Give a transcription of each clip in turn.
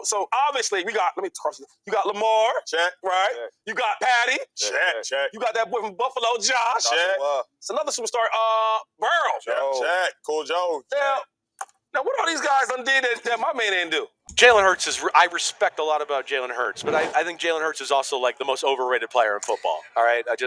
So obviously we got. Let me cross. You got Lamar, Check. right? Check. You got Patty, Check. You got that boy from Buffalo, Josh. Check. It's another superstar, Burrow. Check. Cool Joe. Now what all these guys done did that my man didn't do? Jalen Hurts I respect a lot about Jalen Hurts, but I think Jalen Hurts is also like the most overrated player in football. All right, that's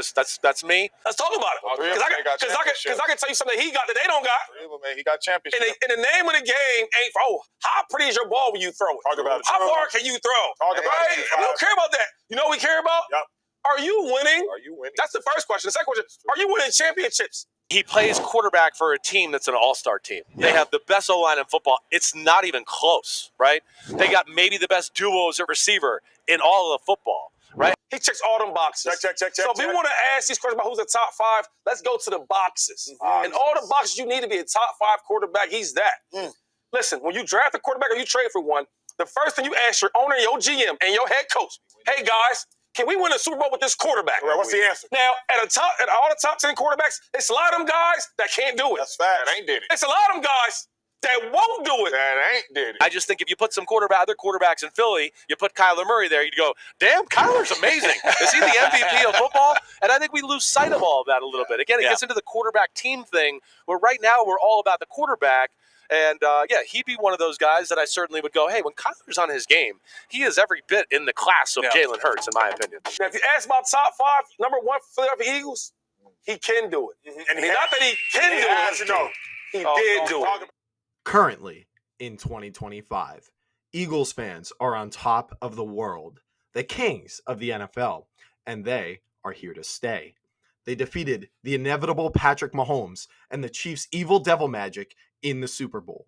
me. Let's talk about it. Because I can tell you something that he got that they don't got. Man, he got championship. And the name of the game ain't how pretty is your ball when you throw it? Talk about it. How far can you throw? Talk about right? it. We don't care about that. You know what we care about? Yep. Are you winning? Are you winning? That's the first question. The second question, are you winning championships? He plays quarterback for a team that's an all-star team. They have the best O-line in football. It's not even close, right? They got maybe the best duos at receiver in all of football, right? He checks all them boxes. Check. So if we want to ask these questions about who's the top five, let's go to the boxes. And all the boxes you need to be a top five quarterback, he's that. Listen, when you draft a quarterback or you trade for one, the first thing you ask your owner, your GM, and your head coach, hey guys, can we win a Super Bowl with this quarterback? Right, what's the answer? Now, at all the top 10 quarterbacks, it's a lot of them guys that can't do it. That's fact. That ain't did it. It's a lot of them guys that won't do it. That ain't did it. I just think if you put some other quarterbacks in Philly, you put Kyler Murray there, you'd go, damn, Kyler's amazing. Is he the MVP of football? And I think we lose sight of all of that a little bit. Again, it gets into the quarterback team thing, where right now we're all about the quarterback. And, he'd be one of those guys that I certainly would go, hey, when Kyler's on his game, he is every bit in the class of Jalen Hurts, in my opinion. Now, if you ask about top five, number one for Philadelphia Eagles, he can do it. And not that he can do it, he did do it. Currently, in 2025, Eagles fans are on top of the world, the kings of the NFL, and they are here to stay. They defeated the inevitable Patrick Mahomes and the Chiefs' evil devil magic in the Super Bowl.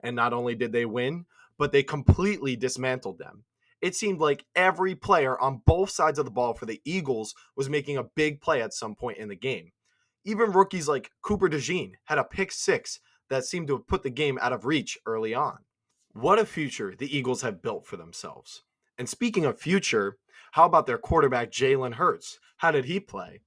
And not only did they win, but they completely dismantled them. It seemed like every player on both sides of the ball for the Eagles was making a big play at some point in the game. Even rookies like Cooper DeJean had a pick six that seemed to have put the game out of reach early on. What a future the Eagles have built for themselves. And speaking of future, how about their quarterback Jalen Hurts? How did he play?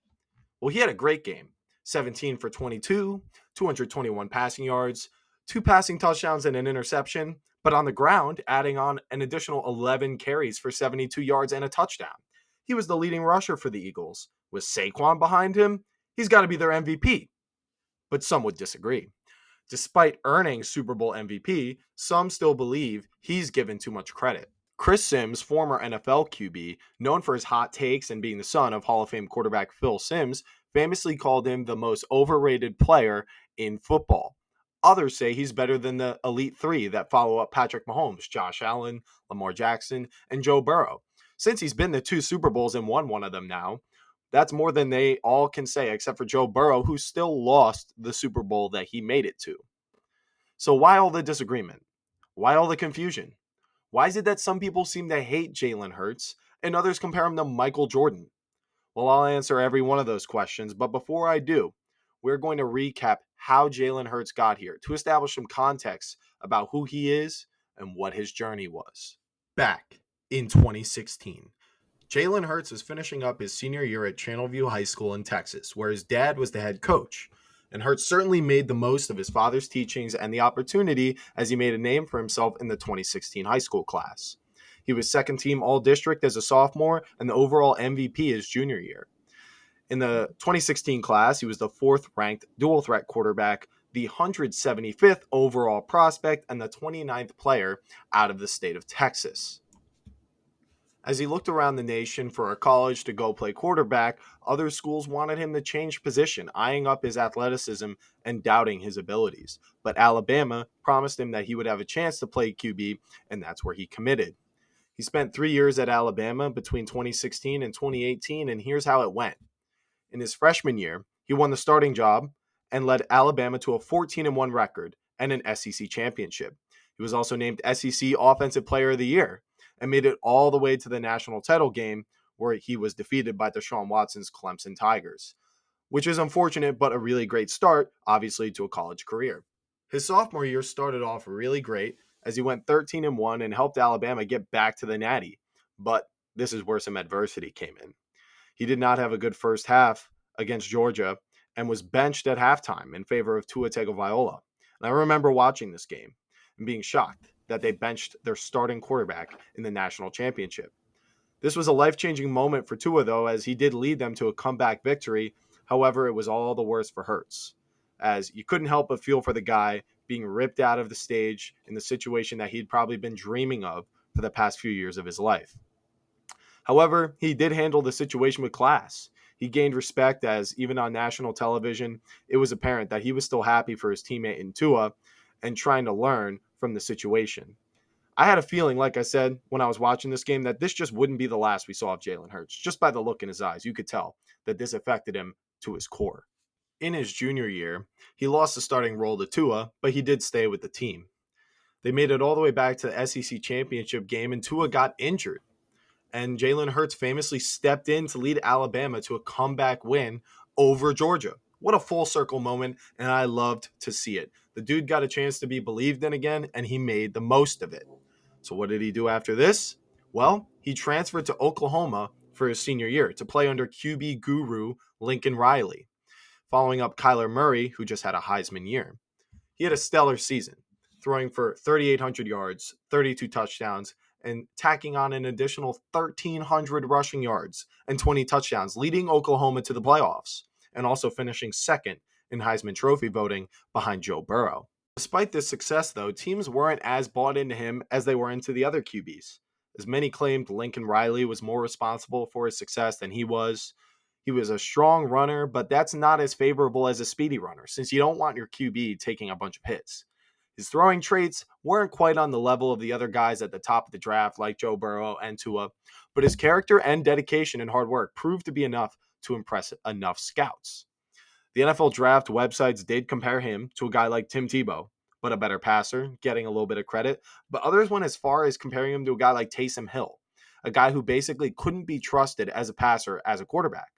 Well, he had a great game. 17 for 22, 221 passing yards, 2 passing touchdowns and an interception, but on the ground, adding on an additional 11 carries for 72 yards and a touchdown. He was the leading rusher for the Eagles. With Saquon behind him, he's got to be their MVP. But some would disagree. Despite earning Super Bowl MVP, some still believe he's given too much credit. Chris Sims, former NFL QB, known for his hot takes and being the son of Hall of Fame quarterback Phil Simms, famously called him the most overrated player in football. Others say he's better than the Elite Three that follow up Patrick Mahomes, Josh Allen, Lamar Jackson, and Joe Burrow. Since he's been to 2 Super Bowls and won one of them now, that's more than they all can say, except for Joe Burrow, who still lost the Super Bowl that he made it to. So why all the disagreement? Why all the confusion? Why is it that some people seem to hate Jalen Hurts and others compare him to Michael Jordan? Well, I'll answer every one of those questions, but before I do, we're going to recap how Jalen Hurts got here to establish some context about who he is and what his journey was. Back in 2016, Jalen Hurts was finishing up his senior year at Channelview High School in Texas, where his dad was the head coach. And Hurts certainly made the most of his father's teachings and the opportunity as he made a name for himself in the 2016 high school class. He was second team All-District as a sophomore and the overall MVP his junior year. In the 2016 class, he was the 4th-ranked dual-threat quarterback, the 175th overall prospect, and the 29th player out of the state of Texas. As he looked around the nation for a college to go play quarterback, other schools wanted him to change position, eyeing up his athleticism and doubting his abilities. But Alabama promised him that he would have a chance to play QB, and that's where he committed. He spent 3 years at Alabama between 2016 and 2018, and here's how it went. In his freshman year, he won the starting job and led Alabama to a 14-1 record and an SEC championship. He was also named SEC Offensive Player of the Year and made it all the way to the national title game where he was defeated by Deshaun Watson's Clemson Tigers, which is unfortunate but a really great start, obviously, to a college career. His sophomore year started off really great as he went 13-1 and helped Alabama get back to the Natty, but this is where some adversity came in. He did not have a good first half against Georgia and was benched at halftime in favor of Tua Tagovailoa. And I remember watching this game and being shocked. that they benched their starting quarterback in the national championship. This was a life-changing moment for Tua, though, as he did lead them to a comeback victory. However, it was all the worse for Hurts, as you couldn't help but feel for the guy being ripped out of the stage in the situation that he'd probably been dreaming of for the past few years of his life. However, he did handle the situation with class. He gained respect, as even on national television, it was apparent that he was still happy for his teammate in Tua and trying to learn from the situation. I had a feeling, like I said, when I was watching this game, that this just wouldn't be the last we saw of Jalen Hurts. Just by the look in his eyes, you could tell that this affected him to his core. In his junior year, he lost the starting role to Tua, but he did stay with the team. They made it all the way back to the SEC championship game, and Tua got injured. And Jalen Hurts famously stepped in to lead Alabama to a comeback win over Georgia. What a full circle moment, and I loved to see it. The dude got a chance to be believed in again, and he made the most of it. So what did he do after this? Well, he transferred to Oklahoma for his senior year to play under QB guru Lincoln Riley, following up Kyler Murray, who just had a Heisman year. He had a stellar season, throwing for 3,800 yards, 32 touchdowns, and tacking on an additional 1,300 rushing yards and 20 touchdowns, leading Oklahoma to the playoffs, and also finishing second in Heisman Trophy voting behind Joe Burrow. Despite this success, though, teams weren't as bought into him as they were into the other QBs. As many claimed, Lincoln Riley was more responsible for his success than he was. He was a strong runner, but that's not as favorable as a speedy runner, since you don't want your QB taking a bunch of hits. His throwing traits weren't quite on the level of the other guys at the top of the draft, like Joe Burrow and Tua, but his character and dedication and hard work proved to be enough to impress enough scouts. The NFL draft websites did compare him to a guy like Tim Tebow, but a better passer, getting a little bit of credit. But others went as far as comparing him to a guy like Taysom Hill, a guy who basically couldn't be trusted as a passer as a quarterback.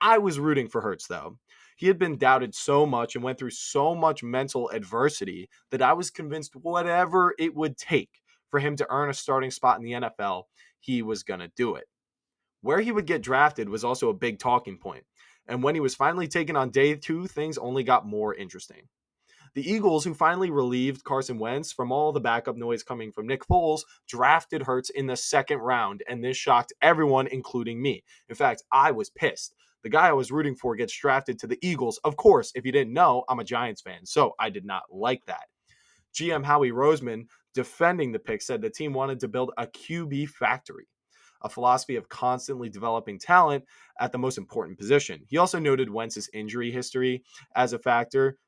I was rooting for Hurts, though. He had been doubted so much and went through so much mental adversity that I was convinced whatever it would take for him to earn a starting spot in the NFL, he was going to do it. Where he would get drafted was also a big talking point. And when he was finally taken on day 2, things only got more interesting. The Eagles, who finally relieved Carson Wentz from all the backup noise coming from Nick Foles, drafted Hurts in the second round, and this shocked everyone, including me. In fact, I was pissed. The guy I was rooting for gets drafted to the Eagles. Of course, if you didn't know, I'm a Giants fan, so I did not like that. GM Howie Roseman, defending the pick, said the team wanted to build a QB factory, a philosophy of constantly developing talent at the most important position. He also noted Wentz's injury history as a factor,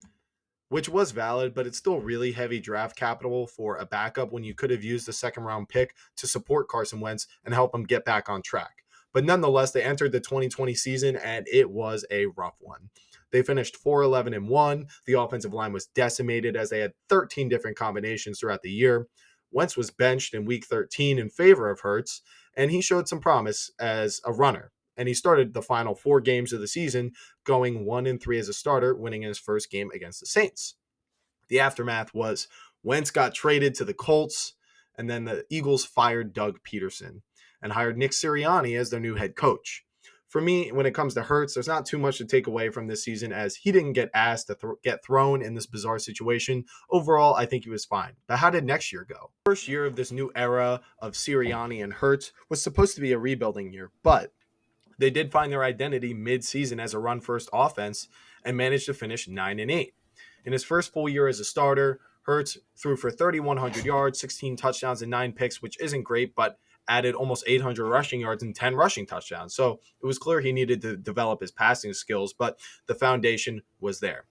which was valid, but it's still really heavy draft capital for a backup when you could have used the second round pick to support Carson Wentz and help him get back on track. But nonetheless, they entered the 2020 season, and it was a rough one. They finished 4-11-1. The offensive line was decimated as they had 13 different combinations throughout the year. Wentz was benched in week 13 in favor of Hurts, and he showed some promise as a runner. And he started the final 4 games of the season going 1-3 as a starter, winning his first game against the Saints. The aftermath was Wentz got traded to the Colts, and then the Eagles fired Doug Peterson and hired Nick Sirianni as their new head coach. For me, when it comes to Hurts, there's not too much to take away from this season, as he didn't get asked to get thrown in this bizarre situation. Overall, I think he was fine. But how did next year go? First year of this new era of Sirianni and Hurts was supposed to be a rebuilding year, but they did find their identity mid-season as a run-first offense and managed to finish 9-8. In his first full year as a starter, Hurts threw for 3,100 yards, 16 touchdowns, and 9 picks, which isn't great, but added almost 800 rushing yards and 10 rushing touchdowns. So it was clear he needed to develop his passing skills, but the foundation was there.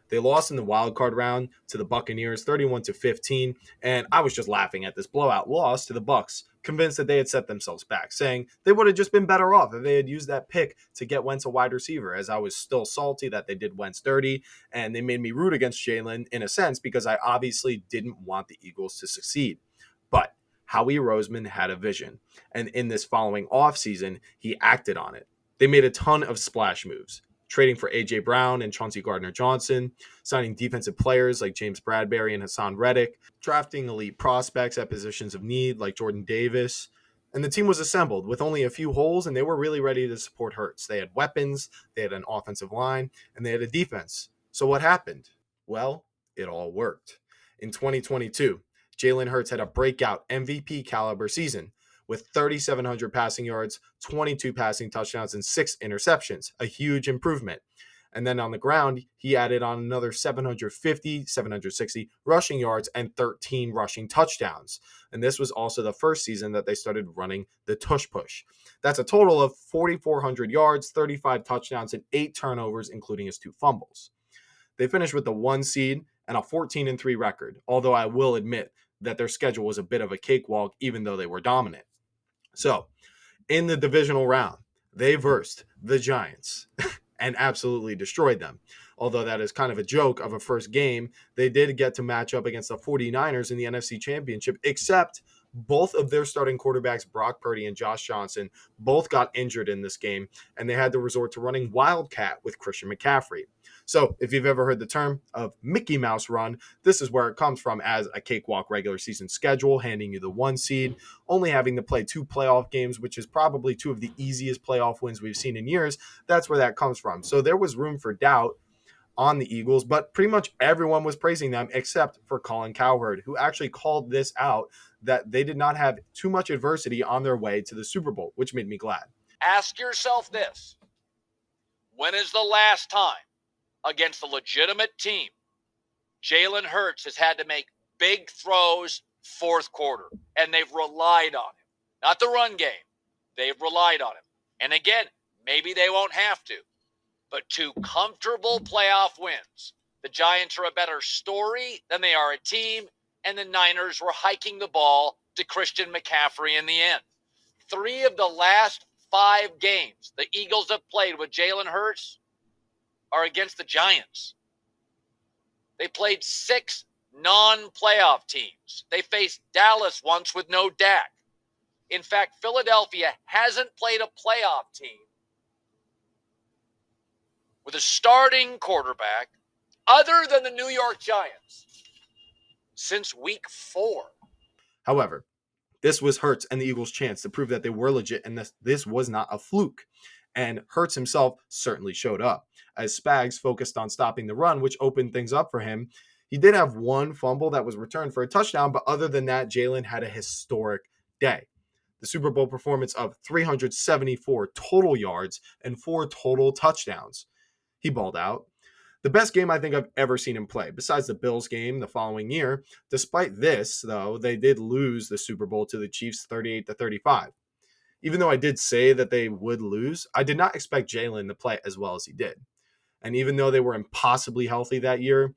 They lost in the wild card round to the Buccaneers 31-15, and I was just laughing at this blowout loss to the Bucs, convinced that they had set themselves back, saying they would have just been better off if they had used that pick to get Wentz a wide receiver, as I was still salty that they did Wentz dirty, and they made me root against Jalen in a sense because I obviously didn't want the Eagles to succeed. But Howie Roseman had a vision, and in this following offseason, he acted on it. They made a ton of splash moves, trading for A.J. Brown and Chauncey Gardner-Johnson, signing defensive players like James Bradbury and Hassan Reddick, drafting elite prospects at positions of need like Jordan Davis. And the team was assembled with only a few holes, and they were really ready to support Hurts. They had weapons, they had an offensive line, and they had a defense. So what happened? Well, it all worked. In 2022, Jalen Hurts had a breakout MVP caliber season with 3,700 passing yards, 22 passing touchdowns, and 6 interceptions, a huge improvement. And then on the ground, he added on another 760 rushing yards and 13 rushing touchdowns. And this was also the first season that they started running the Tush Push. That's a total of 4,400 yards, 35 touchdowns, and 8 turnovers, including his 2 fumbles. They finished with the 1 seed and a 14-3 record, although I will admit that their schedule was a bit of a cakewalk, even though they were dominant. So, in the divisional round, they versed the Giants and absolutely destroyed them. Although that is kind of a joke of a first game, they did get to match up against the 49ers in the NFC Championship, except both of their starting quarterbacks, Brock Purdy and Josh Johnson, both got injured in this game, and they had to resort to running Wildcat with Christian McCaffrey. So if you've ever heard the term of Mickey Mouse run, this is where it comes from, as a cakewalk regular season schedule, handing you the 1 seed, only having to play 2 playoff games, which is probably 2 of the easiest playoff wins we've seen in years. That's where that comes from. So there was room for doubt on the Eagles, but pretty much everyone was praising them except for Colin Cowherd, who actually called this out, that they did not have too much adversity on their way to the Super Bowl, which made me glad. Ask yourself this: when is the last time against a legitimate team Jalen Hurts has had to make big throws fourth quarter, and they've relied on him? Not the run game. They've relied on him. And again, maybe they won't have to, but 2 comfortable playoff wins. The Giants are a better story than they are a team, and the Niners were hiking the ball to Christian McCaffrey in the end. 3 of the last 5 games the Eagles have played with Jalen Hurts are against the Giants. They played 6 non-playoff teams. They faced Dallas once with no Dak. In fact, Philadelphia hasn't played a playoff team with a starting quarterback other than the New York Giants since week 4. However, this was Hurts and the Eagles' chance to prove that they were legit and this was not a fluke. And Hurts himself certainly showed up, as Spags focused on stopping the run, which opened things up for him. He did have 1 fumble that was returned for a touchdown, but other than that, Jalen had a historic day. The Super Bowl performance of 374 total yards and 4 total touchdowns. He balled out. The best game I think I've ever seen him play, besides the Bills game the following year. Despite this, though, they did lose the Super Bowl to the Chiefs 38-35. Even though I did say that they would lose, I did not expect Jalen to play as well as he did. And even though they were impossibly healthy that year,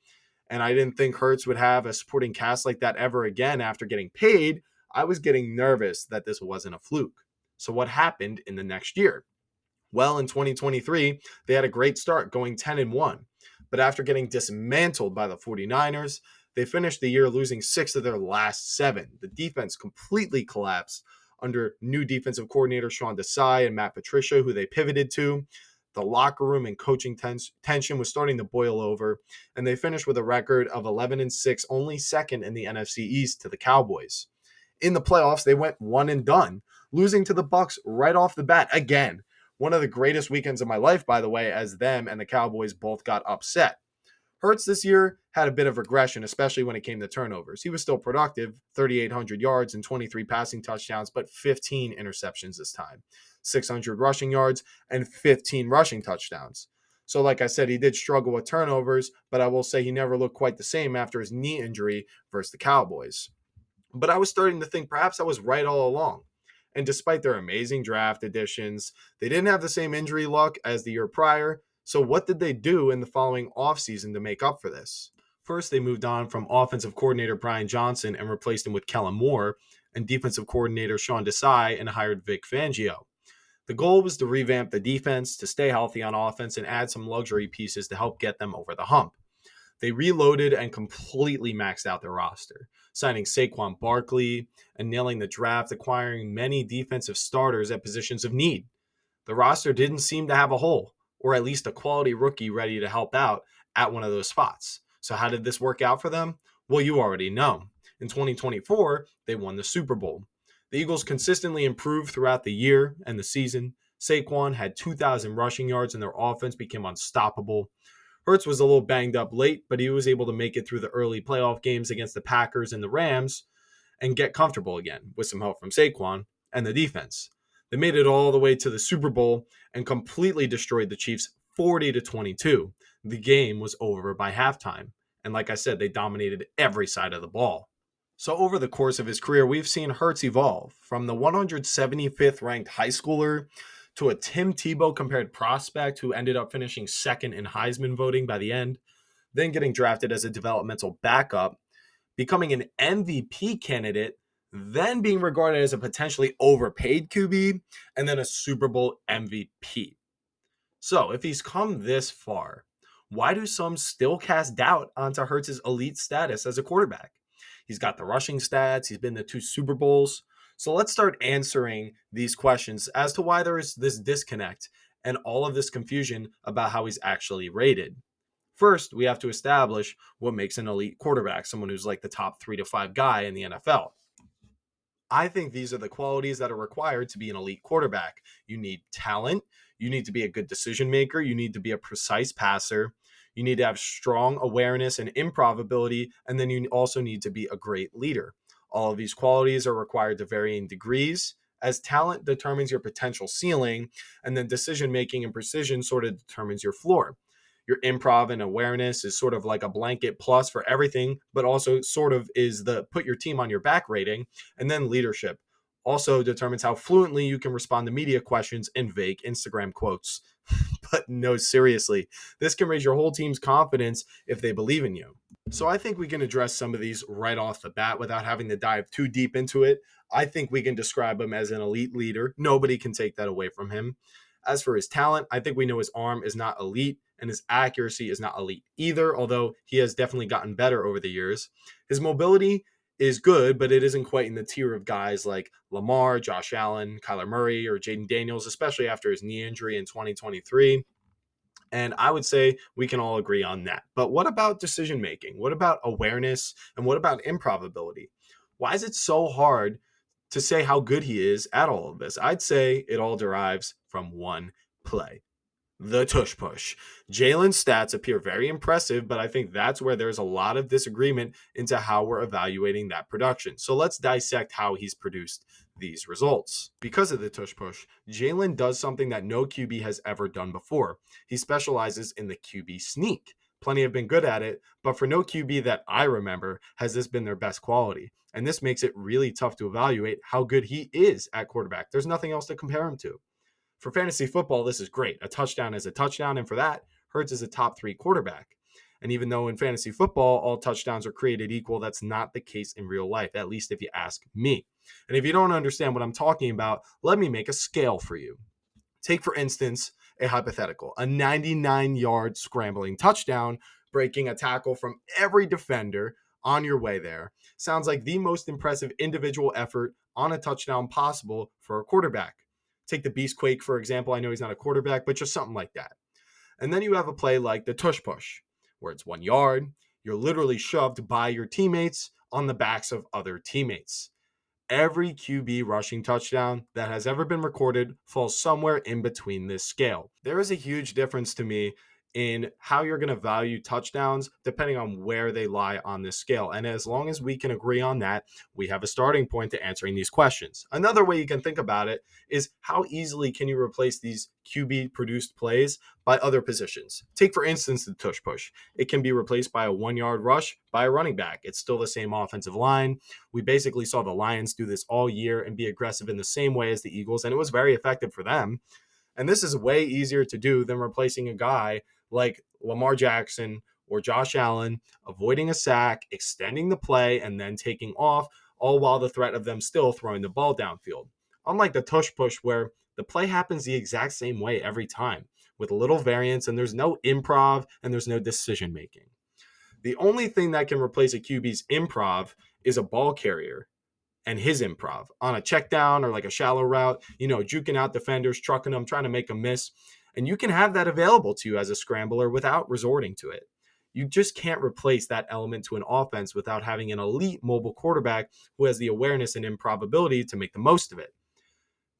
and I didn't think Hurts would have a supporting cast like that ever again after getting paid, I was getting nervous that this wasn't a fluke. So what happened in the next year? Well, in 2023, they had a great start, going 10-1. But after getting dismantled by the 49ers, they finished the year losing 6 of their last 7. The defense completely collapsed under new defensive coordinator Sean Desai and Matt Patricia, who they pivoted to. The locker room and coaching tension was starting to boil over, and they finished with a record of 11-6, only second in the NFC East to the Cowboys. In the playoffs, they went 1 and done, losing to the Bucs right off the bat again. One of the greatest weekends of my life, by the way, as them and the Cowboys both got upset. Hurts this year had a bit of regression, especially when it came to turnovers. He was still productive, 3,800 yards and 23 passing touchdowns, but 15 interceptions this time, 600 rushing yards and 15 rushing touchdowns. So like I said, he did struggle with turnovers, but I will say he never looked quite the same after his knee injury versus the Cowboys. But I was starting to think perhaps I was right all along. And despite their amazing draft additions, they didn't have the same injury luck as the year prior. So what did they do in the following offseason to make up for this? First, they moved on from offensive coordinator Brian Johnson and replaced him with Kellen Moore, and defensive coordinator Sean Desai, and hired Vic Fangio. The goal was to revamp the defense, to stay healthy on offense, and add some luxury pieces to help get them over the hump. They reloaded and completely maxed out their roster, signing Saquon Barkley and nailing the draft, acquiring many defensive starters at positions of need. The roster didn't seem to have a hole, or at least a quality rookie ready to help out at one of those spots. So how did this work out for them? Well, you already know. In 2024, they won the Super Bowl. The Eagles consistently improved throughout the year and the season. Saquon had 2,000 rushing yards and their offense became unstoppable. Hurts was a little banged up late, but he was able to make it through the early playoff games against the Packers and the Rams. and get comfortable again with some help from Saquon and the defense. They made it all the way to the Super Bowl and completely destroyed the Chiefs 40-22. The game was over by halftime. And like I said, they dominated every side of the ball. So over the course of his career, we've seen Hurts evolve from the 175th ranked high schooler to a Tim Tebow compared prospect who ended up finishing second in Heisman voting by the end, then getting drafted as a developmental backup, becoming an MVP candidate, then being regarded as a potentially overpaid QB, and then a Super Bowl MVP. So if he's come this far, why do some still cast doubt onto Hurts' elite status as a quarterback? He's got the rushing stats. He's been to 2 Super Bowls. So let's start answering these questions as to why there is this disconnect and all of this confusion about how he's actually rated. First, we have to establish what makes an elite quarterback, someone who's like the top 3 to 5 guy in the NFL. I think these are the qualities that are required to be an elite quarterback. You need talent. You need to be a good decision maker. You need to be a precise passer. You need to have strong awareness and improv ability. And then you also need to be a great leader. All of these qualities are required to varying degrees, as talent determines your potential ceiling, and then decision making and precision sort of determines your floor. Your improv and awareness is sort of like a blanket plus for everything, but also sort of is the put your team on your back rating. And then leadership also determines how fluently you can respond to media questions and vague Instagram quotes. But no, seriously, this can raise your whole team's confidence if they believe in you. So I think we can address some of these right off the bat without having to dive too deep into it. I think we can describe him as an elite leader. Nobody can take that away from him. As for his talent, I think we know his arm is not elite and his accuracy is not elite either, although he has definitely gotten better over the years. His mobility is good, but it isn't quite in the tier of guys like Lamar, Josh Allen, Kyler Murray, or Jaden Daniels, especially after his knee injury in 2023. And I would say we can all agree on that. But what about decision making? What about awareness? And what about improbability? Why is it so hard to say how good he is at all of this? I'd say it all derives from one play. The Tush Push. Jalen's stats appear very impressive, but I think that's where there's a lot of disagreement into how we're evaluating that production. So let's dissect how he's produced these results. Because of the Tush Push, Jalen does something that no QB has ever done before. He specializes in the QB sneak. Plenty have been good at it, but for no QB that I remember has this been their best quality. And this makes it really tough to evaluate how good he is at quarterback. There's nothing else to compare him to. For fantasy football, this is great. A touchdown is a touchdown, and for that, Hurts is a top 3 quarterback. And even though in fantasy football, all touchdowns are created equal, that's not the case in real life, at least if you ask me. And if you don't understand what I'm talking about, let me make a scale for you. Take, for instance, a hypothetical, a 99-yard scrambling touchdown, breaking a tackle from every defender on your way there. Sounds like the most impressive individual effort on a touchdown possible for a quarterback. Take the Beastquake, for example. I know he's not a quarterback, but just something like that. And then you have a play like the Tush Push, where it's 1 yard. You're literally shoved by your teammates on the backs of other teammates. Every QB rushing touchdown that has ever been recorded falls somewhere in between this scale. There is a huge difference to me in how you're going to value touchdowns depending on where they lie on this scale. And as long as we can agree on that, we have a starting point to answering these questions. Another way you can think about it is how easily can you replace these QB produced plays by other positions? Take, for instance, the Tush Push. It can be replaced by a 1 yard rush by a running back. It's still the same offensive line. We basically saw the Lions do this all year and be aggressive in the same way as the Eagles, and it was very effective for them. And this is way easier to do than replacing a guy like Lamar Jackson or Josh Allen, avoiding a sack, extending the play, and then taking off, all while the threat of them still throwing the ball downfield. Unlike the Tush Push, where the play happens the exact same way every time, with little variance, and there's no improv, and there's no decision making. The only thing that can replace a QB's improv is a ball carrier and his improv on a check down or like a shallow route, juking out defenders, trucking them, trying to make them miss. And you can have that available to you as a scrambler without resorting to it. You just can't replace that element to an offense without having an elite mobile quarterback who has the awareness and improbability to make the most of it.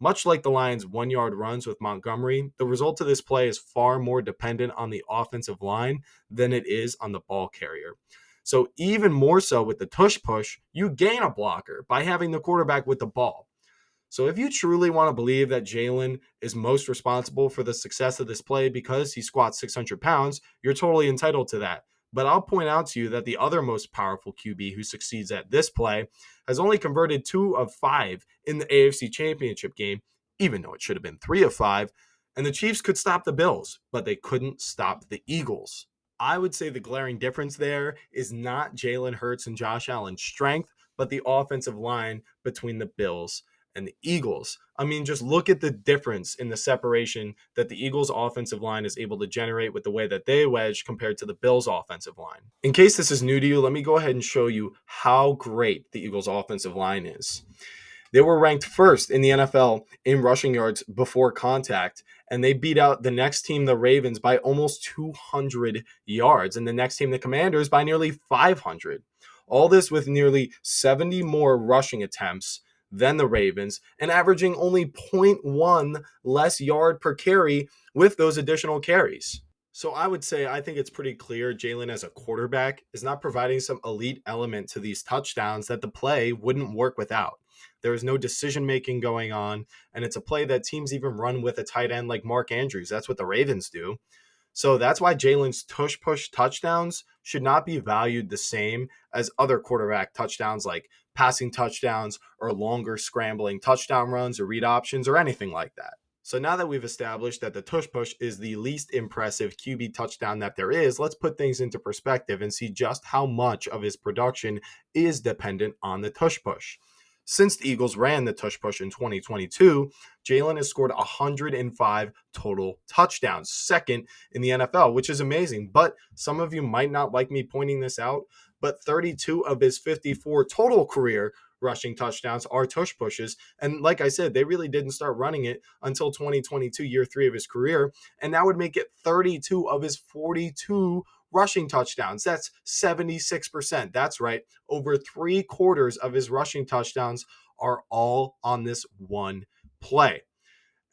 Much like the Lions' 1 yard runs with Montgomery, the result of this play is far more dependent on the offensive line than it is on the ball carrier. So even more so with the tush push, you gain a blocker by having the quarterback with the ball. So if you truly want to believe that Jalen is most responsible for the success of this play because he squats 600 pounds, you're totally entitled to that. But I'll point out to you that the other most powerful QB who succeeds at this play has only converted 2 of 5 in the AFC Championship game, even though it should have been 3 of 5. And the Chiefs could stop the Bills, but they couldn't stop the Eagles. I would say the glaring difference there is not Jalen Hurts and Josh Allen's strength, but the offensive line between the Bills and the Eagles. I mean, just look at the difference in the separation that the Eagles' offensive line is able to generate with the way that they wedge compared to the Bills' offensive line. In case this is new to you, let me go ahead and show you how great the Eagles' offensive line is. They were ranked first in the NFL in rushing yards before contact, and they beat out the next team, the Ravens, by almost 200 yards, and the next team, the Commanders, by nearly 500. All this with nearly 70 more rushing attempts than the Ravens, and averaging only 0.1 less yard per carry with those additional carries. So I would say I think it's pretty clear Jalen as a quarterback is not providing some elite element to these touchdowns that the play wouldn't work without. There is no decision-making going on, and it's a play that teams even run with a tight end like Mark Andrews. That's what the Ravens do. So that's why Jalen's tush push touchdowns should not be valued the same as other quarterback touchdowns like passing touchdowns or longer scrambling touchdown runs or read options or anything like that. So now that we've established that the tush push is the least impressive QB touchdown that there is, let's put things into perspective and see just how much of his production is dependent on the tush push. Since the Eagles ran the tush push in 2022, Jalen has scored 105 total touchdowns, second in the NFL, which is amazing. But some of you might not like me pointing this out, but 32 of his 54 total career rushing touchdowns are tush pushes. And like I said, they really didn't start running it until 2022, year 3 of his career. And that would make it 32 of his 42 rushing touchdowns. That's 76%. That's right. Over 3/4 of his rushing touchdowns are all on this one play.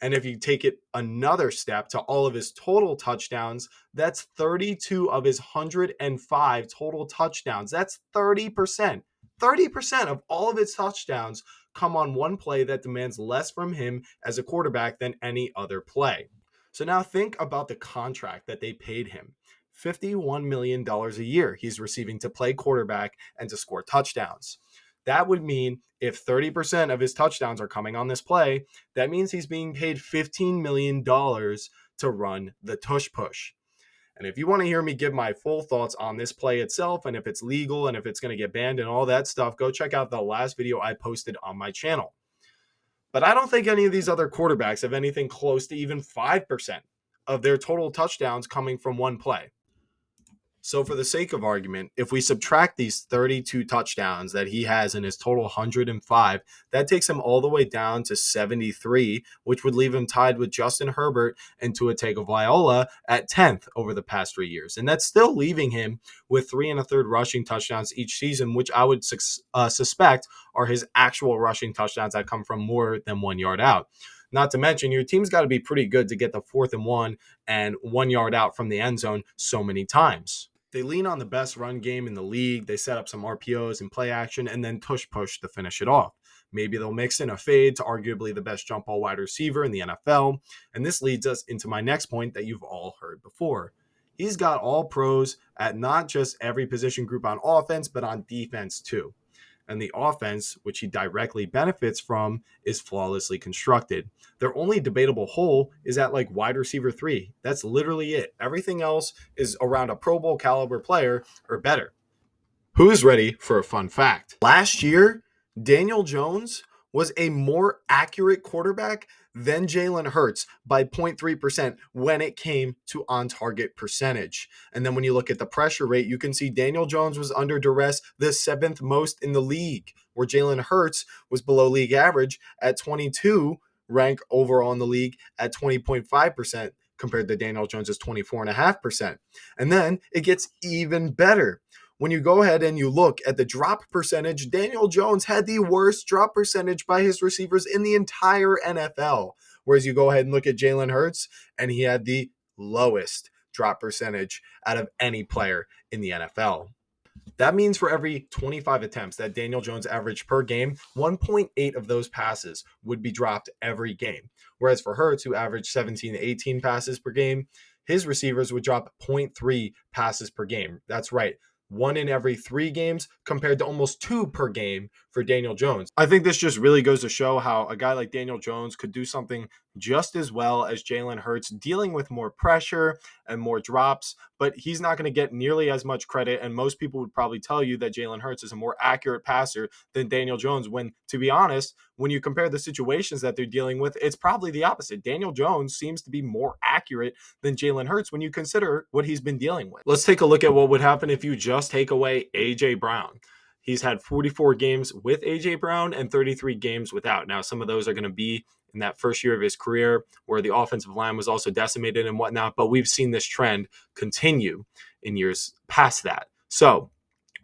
And if you take it another step to all of his total touchdowns, that's 32 of his 105 total touchdowns. That's 30%. 30% of all of his touchdowns come on one play that demands less from him as a quarterback than any other play. So now think about the contract that they paid him. $51 million a year he's receiving to play quarterback and to score touchdowns. That would mean if 30% of his touchdowns are coming on this play, that means he's being paid $15 million to run the tush push. And if you want to hear me give my full thoughts on this play itself and if it's legal and if it's going to get banned and all that stuff, go check out the last video I posted on my channel. But I don't think any of these other quarterbacks have anything close to even 5% of their total touchdowns coming from one play. So for the sake of argument, if we subtract these 32 touchdowns that he has in his total 105, that takes him all the way down to 73, which would leave him tied with Justin Herbert and Tua Tagovailoa at 10th over the past 3 years. And that's still leaving him with 3 1/3 rushing touchdowns each season, which I would suspect are his actual rushing touchdowns that come from more than 1 yard out. Not to mention, your team's got to be pretty good to get the 4th and 1 and 1 yard out from the end zone so many times. They lean on the best run game in the league. They set up some RPOs and play action and then tush push to finish it off. Maybe they'll mix in a fade to arguably the best jump ball wide receiver in the NFL. And this leads us into my next point that you've all heard before. He's got all pros at not just every position group on offense, but on defense too. And the offense, which he directly benefits from, is flawlessly constructed. Their only debatable hole is at like wide receiver 3. That's literally it. Everything else is around a Pro Bowl caliber player or better. Who's ready for a fun fact? Last year, Daniel Jones was a more accurate quarterback than Jalen Hurts by 0.3% when it came to on-target percentage. And then when you look at the pressure rate, you can see Daniel Jones was under duress the 7th most in the league, where Jalen Hurts was below league average at 22, rank overall in the league at 20.5% compared to Daniel Jones's 24.5%. And then it gets even better. When you go ahead and you look at the drop percentage, Daniel Jones had the worst drop percentage by his receivers in the entire NFL. Whereas you go ahead and look at Jalen Hurts, and he had the lowest drop percentage out of any player in the NFL. That means for every 25 attempts that Daniel Jones averaged per game, 1.8 of those passes would be dropped every game. Whereas for Hurts, who averaged 17 to 18 passes per game, his receivers would drop 0.3 passes per game. That's right. 1 in every 3 games compared to almost 2 per game for Daniel Jones. I think this just really goes to show how a guy like Daniel Jones could do something just as well as Jalen Hurts, dealing with more pressure and more drops, but he's not going to get nearly as much credit. And most people would probably tell you that Jalen Hurts is a more accurate passer than Daniel Jones, when, to be honest, when you compare the situations that they're dealing with, it's probably the opposite. Daniel Jones seems to be more accurate than Jalen Hurts when you consider what he's been dealing with. Let's take a look at what would happen if you just take away A.J. Brown. He's had 44 games with A.J. Brown and 33 games without. Now, some of those are going to be in that first year of his career where the offensive line was also decimated and whatnot, but we've seen this trend continue in years past that. So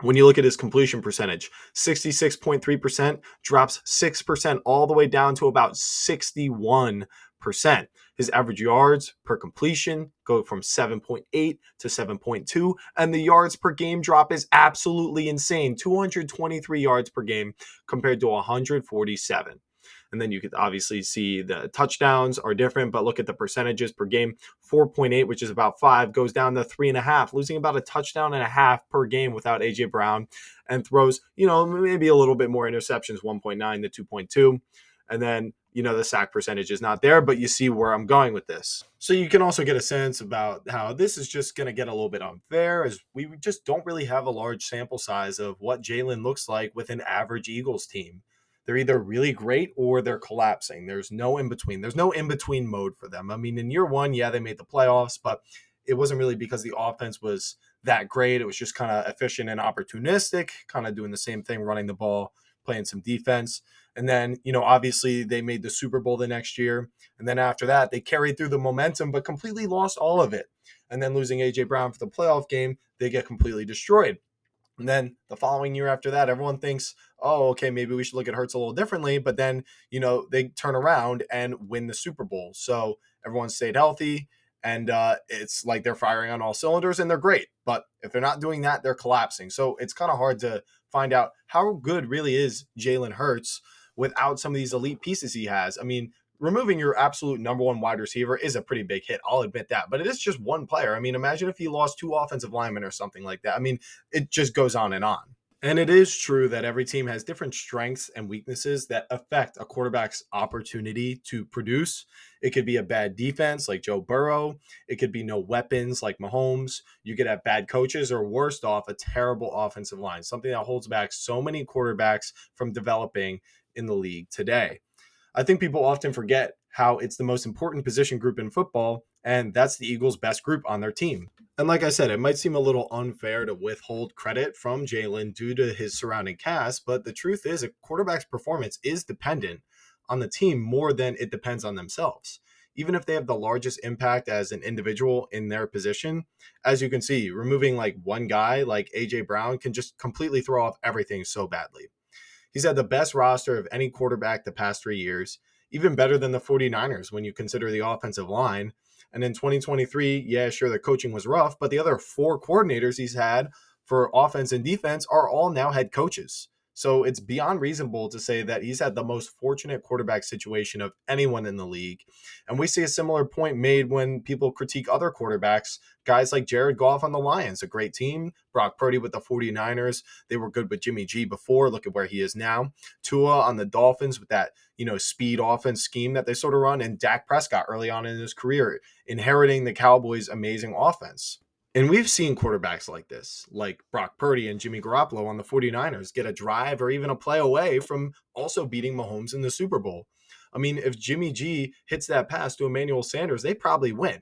when you look at his completion percentage, 66.3% drops 6% all the way down to about 61%. His average yards per completion go from 7.8 to 7.2, and the yards per game drop is absolutely insane. 223 yards per game compared to 147. And then you could obviously see the touchdowns are different, but look at the percentages per game. 4.8, which is about 5, goes down to 3.5, losing about a touchdown and a half per game without A.J. Brown, and throws, maybe a little bit more interceptions, 1.9 to 2.2. And then, the sack percentage is not there, but you see where I'm going with this. So you can also get a sense about how this is just going to get a little bit unfair, as we just don't really have a large sample size of what Jalen looks like with an average Eagles team. They're either really great or they're collapsing. There's no in between. There's no in between mode for them. I mean, in year one, yeah, they made the playoffs, but it wasn't really because the offense was that great. It was just kind of efficient and opportunistic, kind of doing the same thing, running the ball, playing some defense. And then, obviously they made the Super Bowl the next year. And then after that, they carried through the momentum, but completely lost all of it. And then losing A.J. Brown for the playoff game, they get completely destroyed. And then the following year after that, everyone thinks, oh, okay, maybe we should look at Hurts a little differently. But then, they turn around and win the Super Bowl. So everyone stayed healthy, and it's like they're firing on all cylinders and they're great. But if they're not doing that, they're collapsing. So it's kind of hard to find out how good really is Jalen Hurts without some of these elite pieces he has. I mean, removing your absolute number one wide receiver is a pretty big hit. I'll admit that. But it is just one player. I mean, imagine if he lost 2 offensive linemen or something like that. I mean, it just goes on and on. And it is true that every team has different strengths and weaknesses that affect a quarterback's opportunity to produce. It could be a bad defense like Joe Burrow. It could be no weapons like Mahomes. You could have bad coaches, or worst off, a terrible offensive line, something that holds back so many quarterbacks from developing in the league today. I think people often forget how it's the most important position group in football, and that's the Eagles' best group on their team. And like I said, it might seem a little unfair to withhold credit from Jalen due to his surrounding cast, but the truth is a quarterback's performance is dependent on the team more than it depends on themselves. Even if they have the largest impact as an individual in their position, as you can see, removing like one guy like A.J. Brown can just completely throw off everything so badly. He's had the best roster of any quarterback the past 3 years, even better than the 49ers when you consider the offensive line. And in 2023, yeah, sure, the coaching was rough, but the other 4 coordinators he's had for offense and defense are all now head coaches. So it's beyond reasonable to say that he's had the most fortunate quarterback situation of anyone in the league. And we see a similar point made when people critique other quarterbacks, guys like Jared Goff on the Lions, a great team. Brock Purdy with the 49ers. They were good with Jimmy G before. Look at where he is now. Tua on the Dolphins with that, speed offense scheme that they sort of run. And Dak Prescott early on in his career, inheriting the Cowboys' amazing offense. And we've seen quarterbacks like this, like Brock Purdy and Jimmy Garoppolo on the 49ers, get a drive or even a play away from also beating Mahomes in the Super Bowl. I mean, if Jimmy G hits that pass to Emmanuel Sanders, they probably win.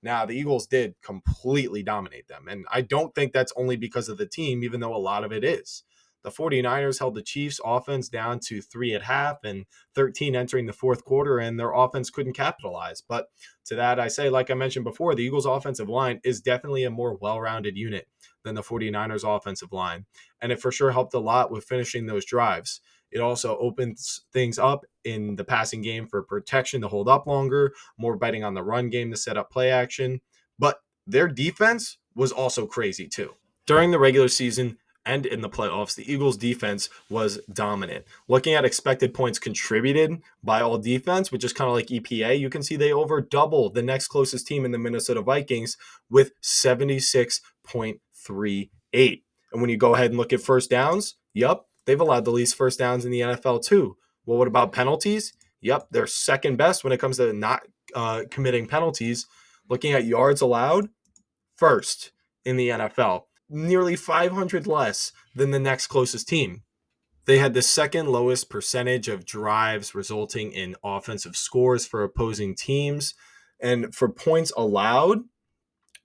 Now, the Eagles did completely dominate them, and I don't think that's only because of the team, even though a lot of it is. The 49ers held the Chiefs' offense down to 3 at half and 13 entering the fourth quarter, and their offense couldn't capitalize. But to that, I say, like I mentioned before, the Eagles' offensive line is definitely a more well-rounded unit than the 49ers' offensive line, and it for sure helped a lot with finishing those drives. It also opens things up in the passing game for protection to hold up longer, more betting on the run game to set up play action. But their defense was also crazy too. During the regular season, and in the playoffs, the Eagles' defense was dominant. Looking at expected points contributed by all defense, which is kind of like EPA, you can see they over double the next closest team in the Minnesota Vikings with 76.38. And when you go ahead and look at first downs, they've allowed the least first downs in the NFL too. Well, what about penalties? They're second best when it comes to not committing penalties. Looking at yards allowed, first in the NFL. Nearly 500 less than the next closest team. They had the second lowest percentage of drives resulting in offensive scores for opposing teams. And for points allowed,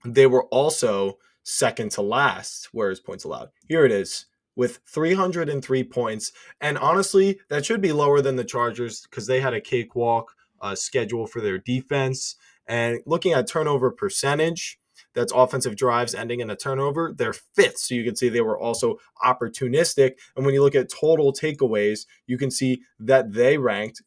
they were also second to last. Where is points allowed? Here it is, with 303 points. And honestly, that should be lower than the Chargers because they had a cakewalk schedule for their defense. And looking at turnover percentage, that's offensive drives ending in a turnover, they're fifth. So you can see they were also opportunistic. And when you look at total takeaways, you can see that they ranked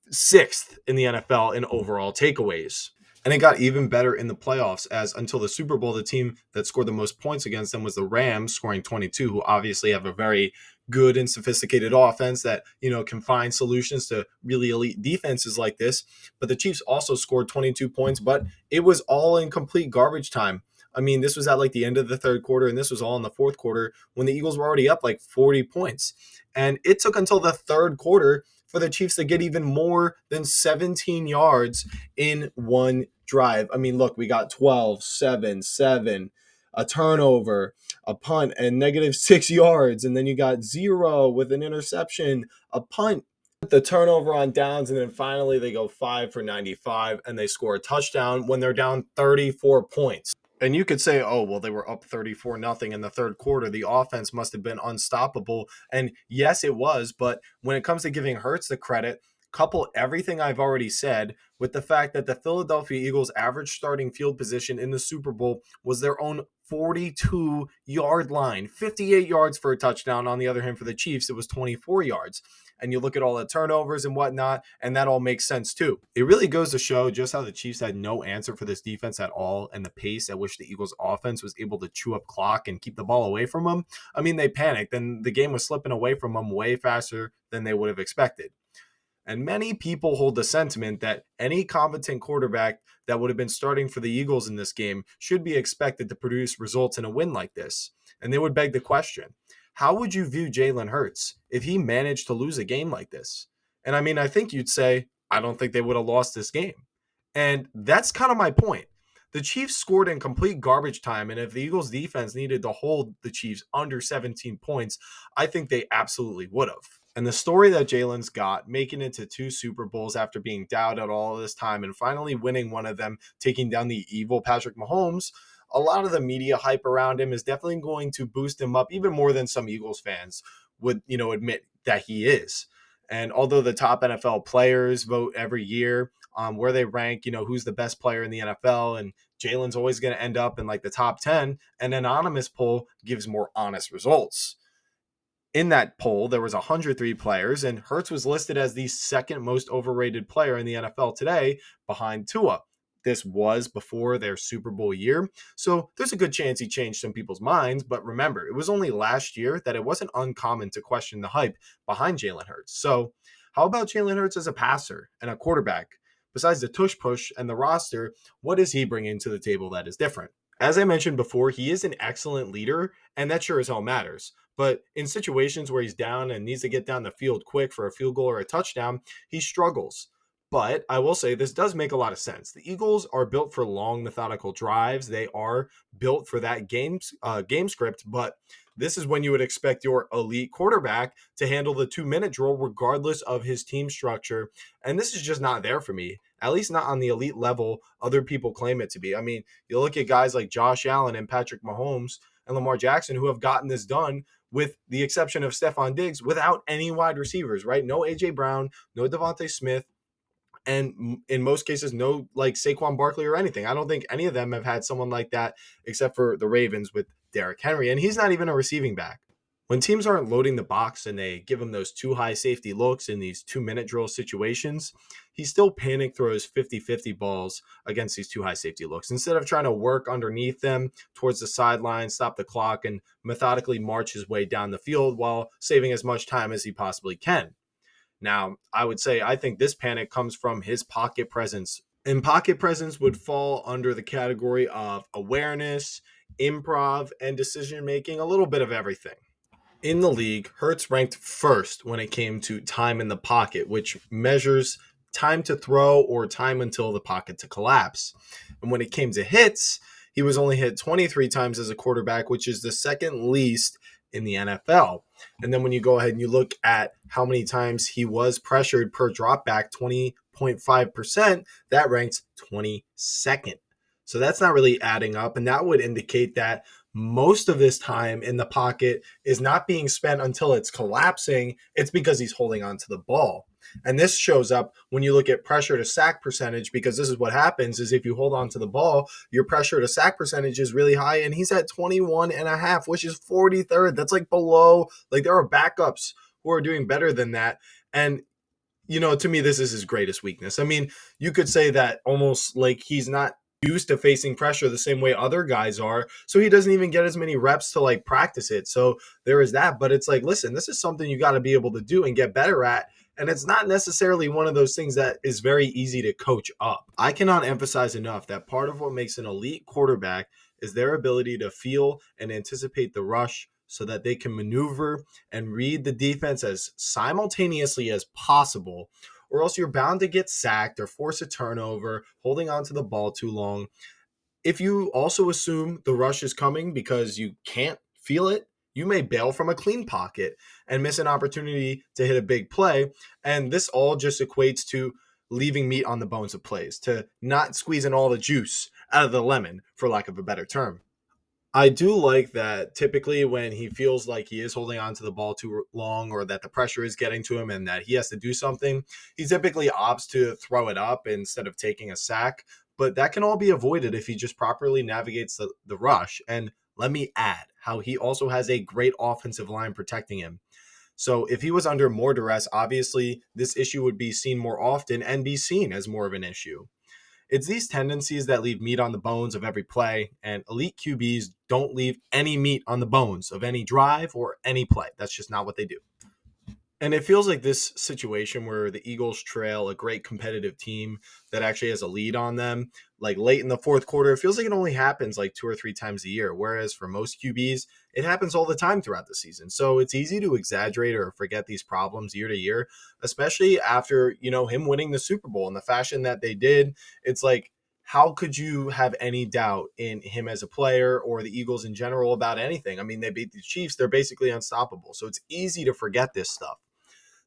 sixth in the NFL in overall takeaways. And it got even better in the playoffs, as until the Super Bowl, the team that scored the most points against them was the Rams, scoring 22, who obviously have a very good and sophisticated offense that, can find solutions to really elite defenses like this. But the Chiefs also scored 22 points, but it was all in complete garbage time. I mean, this was at like the end of the third quarter, and this was all in the fourth quarter when the Eagles were already up like 40 points. And it took until the third quarter for the Chiefs to get even more than 17 yards in one drive. I mean, look, we got 12, 7, 7, a turnover, a punt, and -6 yards. And then you got 0 with an interception, a punt, the turnover on downs, and then finally they go 5 for 95 and they score a touchdown when they're down 34 points. And you could say, oh, well, they were up 34-0 in the third quarter. The offense must have been unstoppable. And yes, it was. But when it comes to giving Hurts the credit, couple everything I've already said with the fact that the Philadelphia Eagles' average starting field position in the Super Bowl was their own 42-yard line, 58 yards for a touchdown. On the other hand, for the Chiefs, it was 24 yards. And you look at all the turnovers and whatnot, and that all makes sense too. It really goes to show just how the Chiefs had no answer for this defense at all, and the pace at which the Eagles offense was able to chew up clock and keep the ball away from them. I mean, they panicked, and the game was slipping away from them way faster than they would have expected. And many people hold the sentiment that any competent quarterback that would have been starting for the Eagles in this game should be expected to produce results in a win like this. And they would beg the question, how would you view Jalen Hurts if he managed to lose a game like this? And I mean, I think you'd say, I don't think they would have lost this game. And that's kind of my point. The Chiefs scored in complete garbage time, and if the Eagles defense needed to hold the Chiefs under 17 points, I think they absolutely would have. And the story that Jalen's got, making it to 2 Super Bowls after being doubted all this time and finally winning one of them, taking down the evil Patrick Mahomes, a lot of the media hype around him is definitely going to boost him up even more than some Eagles fans would, admit that he is. And although the top NFL players vote every year where they rank, who's the best player in the NFL, and Jalen's always going to end up in like the top 10, an anonymous poll gives more honest results. In that poll, there was 103 players, and Hurts was listed as the second most overrated player in the NFL today behind Tua. This was before their Super Bowl year, so there's a good chance he changed some people's minds. But remember, it was only last year that it wasn't uncommon to question the hype behind Jalen Hurts. So how about Jalen Hurts as a passer and a quarterback? Besides the tush push and the roster, what does he bring into the table that is different? As I mentioned before, he is an excellent leader, and that sure as hell matters. But in situations where he's down and needs to get down the field quick for a field goal or a touchdown, he struggles. But I will say this does make a lot of sense. The Eagles are built for long, methodical drives. They are built for that game script. But this is when you would expect your elite quarterback to handle the 2-minute drill regardless of his team structure. And this is just not there for me, at least not on the elite level other people claim it to be. I mean, you look at guys like Josh Allen and Patrick Mahomes and Lamar Jackson who have gotten this done with the exception of Stephon Diggs without any wide receivers, right? No A.J. Brown, no Devontae Smith. And in most cases, no like Saquon Barkley or anything. I don't think any of them have had someone like that except for the Ravens with Derrick Henry. And he's not even a receiving back. When teams aren't loading the box and they give him those too high safety looks in these 2-minute drill situations, he still panic throws 50-50 balls against these too high safety looks instead of trying to work underneath them towards the sideline, stop the clock, and methodically march his way down the field while saving as much time as he possibly can. Now, I would say I think this panic comes from his pocket presence. And pocket presence would fall under the category of awareness, improv, and decision making, a little bit of everything. In the league, Hurts ranked first when it came to time in the pocket, which measures time to throw or time until the pocket to collapse. And when it came to hits, he was only hit 23 times as a quarterback, which is the second least in the NFL. And then when you go ahead and you look at how many times he was pressured per dropback, 20.5%, that ranks 22nd. So that's not really adding up. And that would indicate that most of this time in the pocket is not being spent until it's collapsing. It's because he's holding on to the ball. And this shows up when you look at pressure to sack percentage, because this is what happens is if you hold on to the ball, your pressure to sack percentage is really high. And he's at 21.5, which is 43rd. That's like below, like there are backups who are doing better than that. And to me, this is his greatest weakness. I mean, you could say that almost like he's not used to facing pressure the same way other guys are, so he doesn't even get as many reps to like practice it. So there is that, but it's like, listen, this is something you got to be able to do and get better at, and it's not necessarily one of those things that is very easy to coach up. I cannot emphasize enough that part of what makes an elite quarterback is their ability to feel and anticipate the rush so that they can maneuver and read the defense as simultaneously as possible, or else you're bound to get sacked or force a turnover, holding on to the ball too long. If you also assume the rush is coming because you can't feel it, you may bail from a clean pocket and miss an opportunity to hit a big play. And this all just equates to leaving meat on the bones of plays, to not squeezing all the juice out of the lemon, for lack of a better term. I do like that typically when he feels like he is holding on to the ball too long, or that the pressure is getting to him and that he has to do something, he typically opts to throw it up instead of taking a sack. But that can all be avoided if he just properly navigates the rush. And let me add how he also has a great offensive line protecting him. So if he was under more duress, obviously this issue would be seen more often and be seen as more of an issue. It's these tendencies that leave meat on the bones of every play, and elite QBs don't leave any meat on the bones of any drive or any play. That's just not what they do. And it feels like this situation where the Eagles trail a great competitive team that actually has a lead on them, like late in the fourth quarter, it feels like it only happens like 2 or 3 times a year. Whereas for most QBs, it happens all the time throughout the season. So it's easy to exaggerate or forget these problems year to year, especially after, him winning the Super Bowl in the fashion that they did. It's like, how could you have any doubt in him as a player or the Eagles in general about anything? I mean, they beat the Chiefs. They're basically unstoppable. So it's easy to forget this stuff.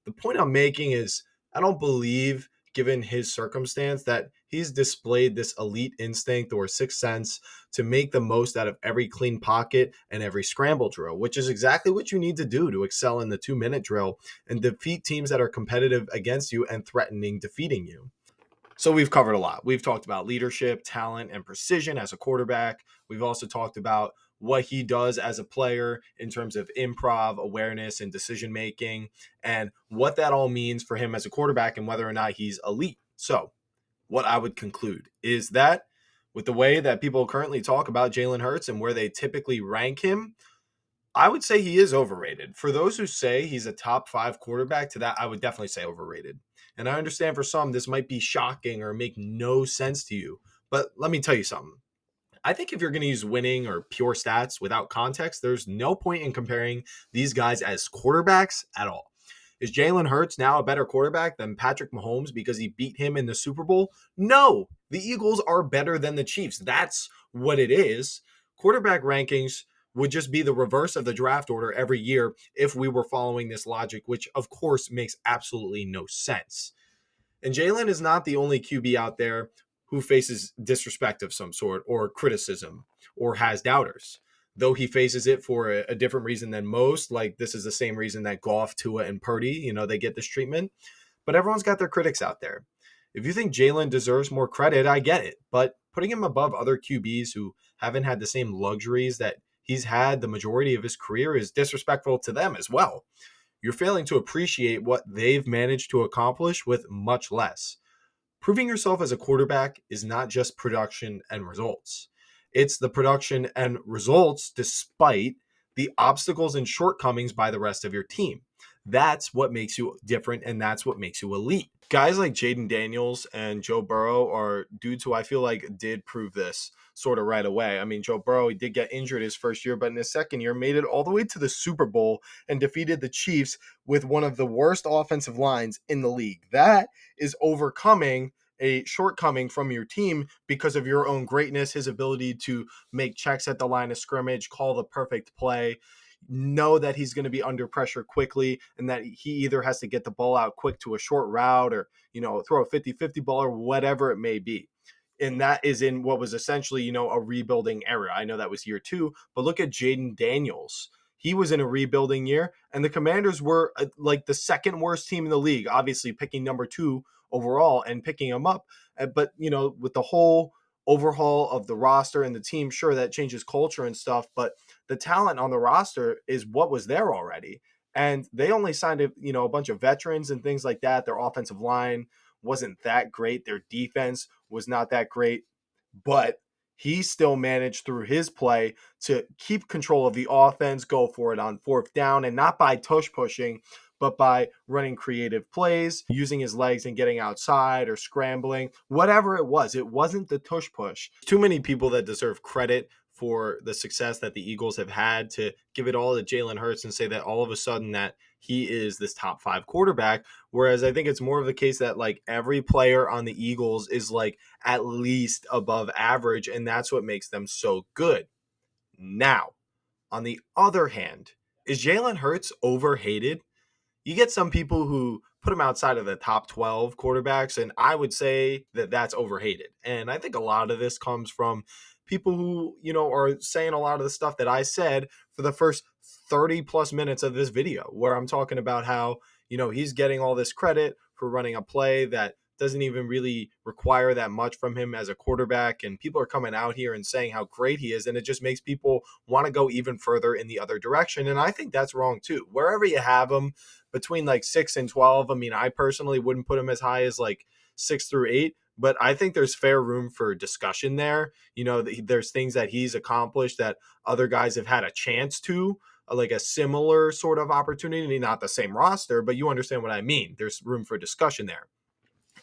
The point I'm making is I don't believe, given his circumstance, that he's displayed this elite instinct or sixth sense to make the most out of every clean pocket and every scramble drill, which is exactly what you need to do to excel in the 2-minute drill and defeat teams that are competitive against you and threatening defeating you. So we've covered a lot. We've talked about leadership, talent, and precision as a quarterback. We've also talked about what he does as a player in terms of improv, awareness, and decision-making, and what that all means for him as a quarterback and whether or not he's elite. So what I would conclude is that with the way that people currently talk about Jalen Hurts and where they typically rank him, I would say he is overrated. For those who say he's a top 5 quarterback, to that I would definitely say overrated. And I understand for some this might be shocking or make no sense to you, but let me tell you something. I think if you're going to use winning or pure stats without context, there's no point in comparing these guys as quarterbacks at all. Is Jalen Hurts now a better quarterback than Patrick Mahomes because he beat him in the Super Bowl? No, the Eagles are better than the Chiefs. That's what it is. Quarterback rankings would just be the reverse of the draft order every year if we were following this logic, which of course makes absolutely no sense. And Jalen is not the only QB out there who faces disrespect of some sort or criticism or has doubters, though he faces it for a different reason than most. Like this is the same reason that Goff, Tua, and Purdy, they get this treatment, but everyone's got their critics out there. If you think Jalen deserves more credit, I get it, but putting him above other QBs who haven't had the same luxuries that he's had the majority of his career is disrespectful to them as well. You're failing to appreciate what they've managed to accomplish with much less. Proving yourself as a quarterback is not just production and results. It's the production and results despite the obstacles and shortcomings by the rest of your team. That's what makes you different, and that's what makes you elite. Guys like Jaden Daniels and Joe Burrow are dudes who I feel like did prove this sort of right away. I mean, Joe Burrow, he did get injured his first year, but in his second year made it all the way to the Super Bowl and defeated the Chiefs with one of the worst offensive lines in the league. That is overcoming a shortcoming from your team because of your own greatness, his ability to make checks at the line of scrimmage, call the perfect play, know that he's going to be under pressure quickly, and that he either has to get the ball out quick to a short route or, throw a 50-50 ball or whatever it may be. And that is in what was essentially, a rebuilding era. I know that was year 2, but look at Jaden Daniels. He was in a rebuilding year, and the Commanders were like the second worst team in the league, obviously picking number 2 overall and picking him up. But, with the whole overhaul of the roster and the team, sure, that changes culture and stuff, but the talent on the roster is what was there already. And they only signed a bunch of veterans and things like that. Their offensive line wasn't that great. Their defense was not that great, but he still managed through his play to keep control of the offense, go for it on fourth down, and not by tush pushing, but by running creative plays, using his legs and getting outside or scrambling, whatever it was. It wasn't the tush push. Too many people that deserve credit for the success that the Eagles have had to give it all to Jalen Hurts and say that all of a sudden that he is this top 5 quarterback. Whereas I think it's more of the case that like every player on the Eagles is like at least above average, and that's what makes them so good. Now, on the other hand, is Jalen Hurts overhated? You get some people who put him outside of the top 12 quarterbacks, and I would say that that's overhated. And I think a lot of this comes from people who, are saying a lot of the stuff that I said for the first 30 plus minutes of this video, where I'm talking about how, he's getting all this credit for running a play that doesn't even really require that much from him as a quarterback. And people are coming out here and saying how great he is. And it just makes people want to go even further in the other direction. And I think that's wrong too. Wherever you have him between like 6 and 12, I mean, I personally wouldn't put him as high as like 6 through 8. But I think there's fair room for discussion there. There's things that he's accomplished that other guys have had a chance to, like a similar sort of opportunity, not the same roster, but you understand what I mean. There's room for discussion there.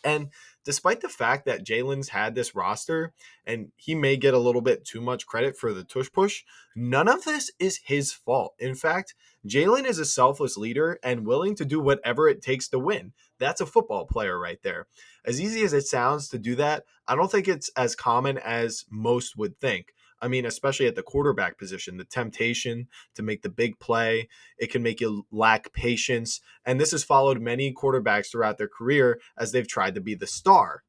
And despite the fact that Jalen's had this roster and he may get a little bit too much credit for the tush push, none of this is his fault. In fact, Jalen is a selfless leader and willing to do whatever it takes to win. That's a football player right there. As easy as it sounds to do that, I don't think it's as common as most would think. I mean, especially at the quarterback position, the temptation to make the big play, it can make you lack patience. And this has followed many quarterbacks throughout their career as they've tried to be the star.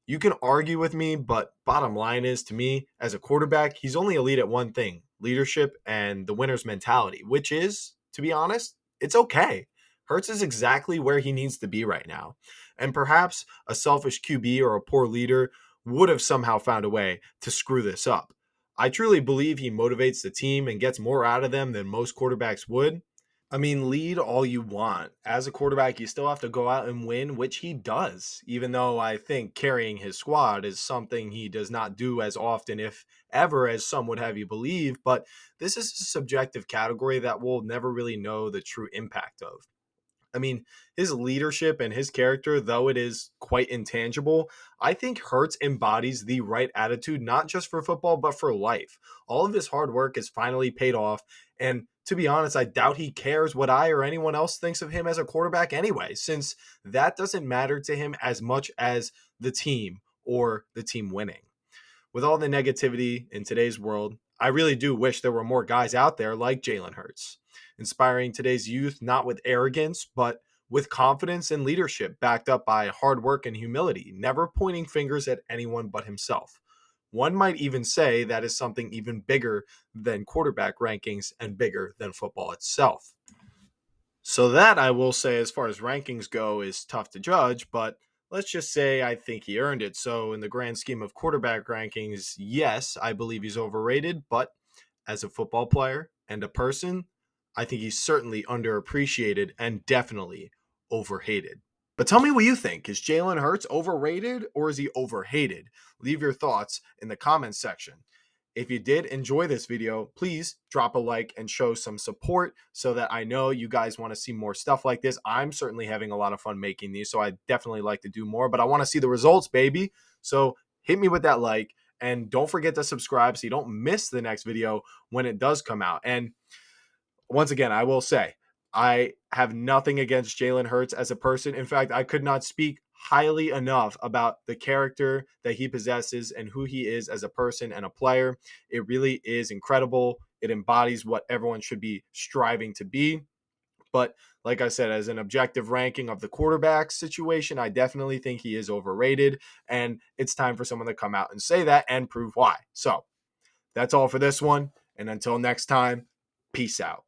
You can argue with me, but bottom line is, to me, as a quarterback, he's only elite at one thing: leadership and the winner's mentality, which is, to be honest, it's okay. Hurts is exactly where he needs to be right now. And perhaps a selfish QB or a poor leader would have somehow found a way to screw this up. I truly believe he motivates the team and gets more out of them than most quarterbacks would. I mean, lead all you want. As a quarterback, you still have to go out and win, which he does, even though I think carrying his squad is something he does not do as often, if ever, as some would have you believe. But this is a subjective category that we'll never really know the true impact of. I mean, his leadership and his character, though it is quite intangible, I think Hurts embodies the right attitude, not just for football, but for life. All of his hard work has finally paid off. And to be honest, I doubt he cares what I or anyone else thinks of him as a quarterback anyway, since that doesn't matter to him as much as the team or the team winning. With all the negativity in today's world, I really do wish there were more guys out there like Jalen Hurts, inspiring today's youth not with arrogance, but with confidence and leadership backed up by hard work and humility, never pointing fingers at anyone but himself. One might even say that is something even bigger than quarterback rankings and bigger than football itself. So that, I will say, as far as rankings go, is tough to judge, but let's just say I think he earned it. So in the grand scheme of quarterback rankings, yes, I believe he's overrated, but as a football player and a person, I think he's certainly underappreciated and definitely overhated. But tell me what you think. Is Jalen Hurts overrated or is he overhated? Leave your thoughts in the comments section. If you did enjoy this video, please drop a like and show some support so that I know you guys want to see more stuff like this. I'm certainly having a lot of fun making these, so I definitely like to do more, but I want to see the results, baby. So hit me with that like, and don't forget to subscribe so you don't miss the next video when it does come out. And once again, I will say, I have nothing against Jalen Hurts as a person. In fact, I could not speak highly enough about the character that he possesses and who he is as a person and a player. It really is incredible. It embodies what everyone should be striving to be. But like I said, as an objective ranking of the quarterback situation, I definitely think he is overrated. And it's time for someone to come out and say that and prove why. So that's all for this one. And until next time, peace out.